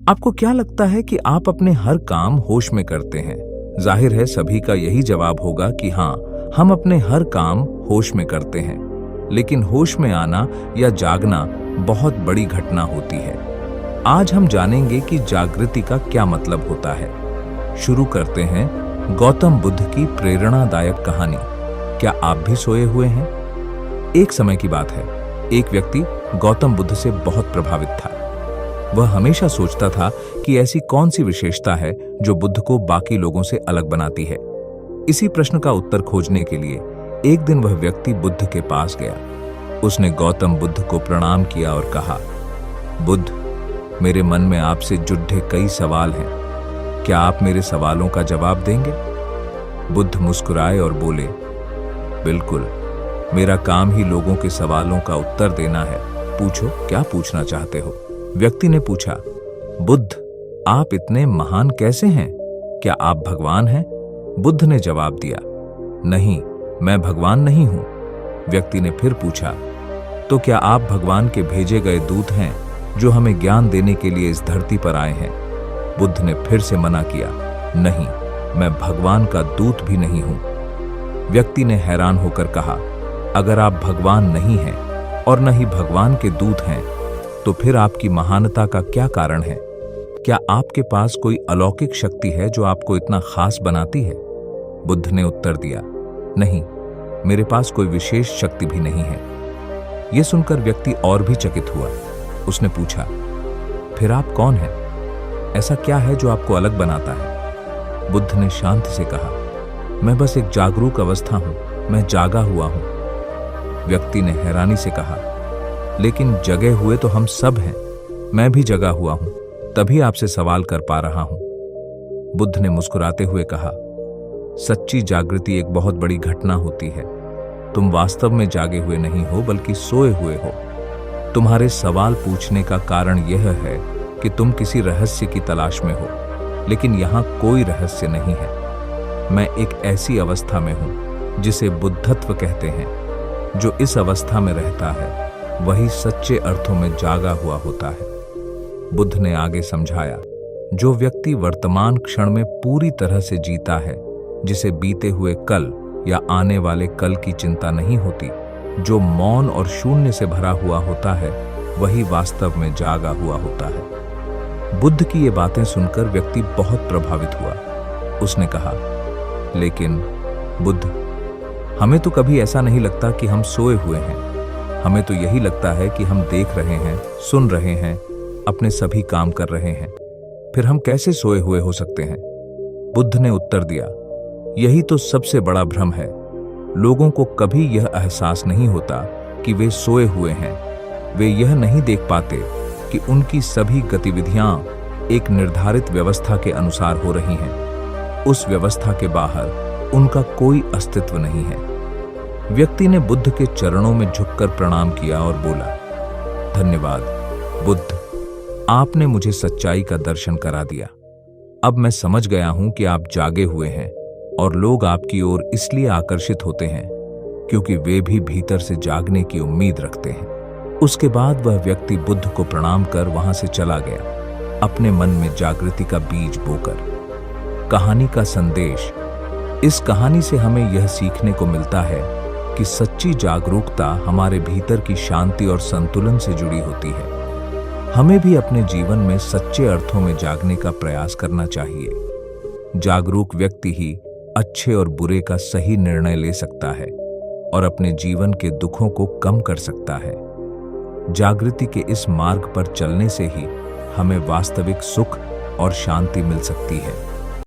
आपको क्या लगता है कि आप अपने हर काम होश में करते हैं? जाहिर है सभी का यही जवाब होगा कि हाँ, हम अपने हर काम होश में करते हैं। लेकिन होश में आना या जागना बहुत बड़ी घटना होती है। आज हम जानेंगे कि जागृति का क्या मतलब होता है। शुरू करते हैं गौतम बुद्ध की प्रेरणादायक कहानी। क्या आप भी सोए हुए हैं? एक समय की बात है, एक व्यक्ति गौतम बुद्ध से बहुत प्रभावित था। वह हमेशा सोचता था कि ऐसी कौन सी विशेषता है जो बुद्ध को बाकी लोगों से अलग बनाती है। इसी प्रश्न का उत्तर खोजने के लिए एक दिन वह व्यक्ति बुद्ध के पास गया। उसने गौतम बुद्ध को प्रणाम किया और कहा, बुद्ध, मेरे मन में आपसे जुड़े कई सवाल हैं। क्या आप मेरे सवालों का जवाब देंगे? बुद्ध मुस्कुराए और बोले, बिल्कुल, मेरा काम ही लोगों के सवालों का उत्तर देना है। पूछो, क्या पूछना चाहते हो? व्यक्ति ने पूछा, बुद्ध, आप इतने महान कैसे हैं? क्या आप भगवान हैं? बुद्ध ने जवाब दिया, नहीं, मैं भगवान नहीं हूं। व्यक्ति ने फिर पूछा, तो क्या आप भगवान के भेजे गए दूत हैं जो हमें ज्ञान देने के लिए इस धरती पर आए हैं? बुद्ध ने फिर से मना किया, नहीं, मैं भगवान का दूत भी नहीं हूं। व्यक्ति ने हैरान होकर कहा, अगर आप भगवान नहीं हैं और न ही भगवान के दूत हैं, तो फिर आपकी महानता का क्या कारण है? क्या आपके पास कोई अलौकिक शक्ति है जो आपको इतना खास बनाती है? बुद्ध ने उत्तर दिया, नहीं, मेरे पास कोई विशेष शक्ति भी नहीं है। यह सुनकर व्यक्ति और भी चकित हुआ। उसने पूछा, फिर आप कौन हैं? ऐसा क्या है जो आपको अलग बनाता है? बुद्ध ने शांति से कहा, मैं बस एक जागरूक अवस्था हूं, मैं जागा हुआ हूं। व्यक्ति ने हैरानी से कहा, लेकिन जगे हुए तो हम सब हैं। मैं भी जगा हुआ हूं, तभी आपसे सवाल कर पा रहा हूं। बुद्ध ने मुस्कुराते हुए कहा, सच्ची जागृति एक बहुत बड़ी घटना होती है। तुम वास्तव में जागे हुए नहीं हो, बल्कि सोए हुए हो। तुम्हारे सवाल पूछने का कारण यह है कि तुम किसी रहस्य की तलाश में हो, लेकिन यहां कोई रहस्य नहीं है। मैं एक ऐसी अवस्था में हूं जिसे बुद्धत्व कहते हैं। जो इस अवस्था में रहता है वही सच्चे अर्थों में जागा हुआ होता है। बुद्ध ने आगे समझाया, जो व्यक्ति वर्तमान क्षण में पूरी तरह से जीता है, जिसे बीते हुए कल या आने वाले कल की चिंता नहीं होती, जो मौन और शून्य से भरा हुआ होता है, वही वास्तव में जागा हुआ होता है। बुद्ध की ये बातें सुनकर व्यक्ति बहुत प्रभावित हुआ। उसने कहा, लेकिन बुद्ध, हमें तो कभी ऐसा नहीं लगता कि हम सोए हुए हैं। हमें तो यही लगता है कि हम देख रहे हैं, सुन रहे हैं, अपने सभी काम कर रहे हैं। फिर हम कैसे सोए हुए हो सकते हैं? बुद्ध ने उत्तर दिया, यही तो सबसे बड़ा भ्रम है। लोगों को कभी यह एहसास नहीं होता कि वे सोए हुए हैं। वे यह नहीं देख पाते कि उनकी सभी गतिविधियां एक निर्धारित व्यवस्था के अनुसार हो रही हैं। उस व्यवस्था के बाहर उनका कोई अस्तित्व नहीं है। व्यक्ति ने बुद्ध के चरणों में झुककर प्रणाम किया और बोला, धन्यवाद बुद्ध, आपने मुझे सच्चाई का दर्शन करा दिया। अब मैं समझ गया हूं कि आप जागे हुए हैं और लोग आपकी ओर इसलिए आकर्षित होते हैं क्योंकि वे भी भीतर से जागने की उम्मीद रखते हैं। उसके बाद वह व्यक्ति बुद्ध को प्रणाम कर वहां से चला गया, अपने मन में जागृति का बीज बोकर। कहानी का संदेश, इस कहानी से हमें यह सीखने को मिलता है कि सच्ची जागरूकता हमारे भीतर की शांति और संतुलन से जुड़ी होती है। हमें भी अपने जीवन में सच्चे अर्थों में जागने का प्रयास करना चाहिए। जागरूक व्यक्ति ही अच्छे और बुरे का सही निर्णय ले सकता है और अपने जीवन के दुखों को कम कर सकता है। जागृति के इस मार्ग पर चलने से ही हमें वास्तविक सुख और शांति मिल सकती है।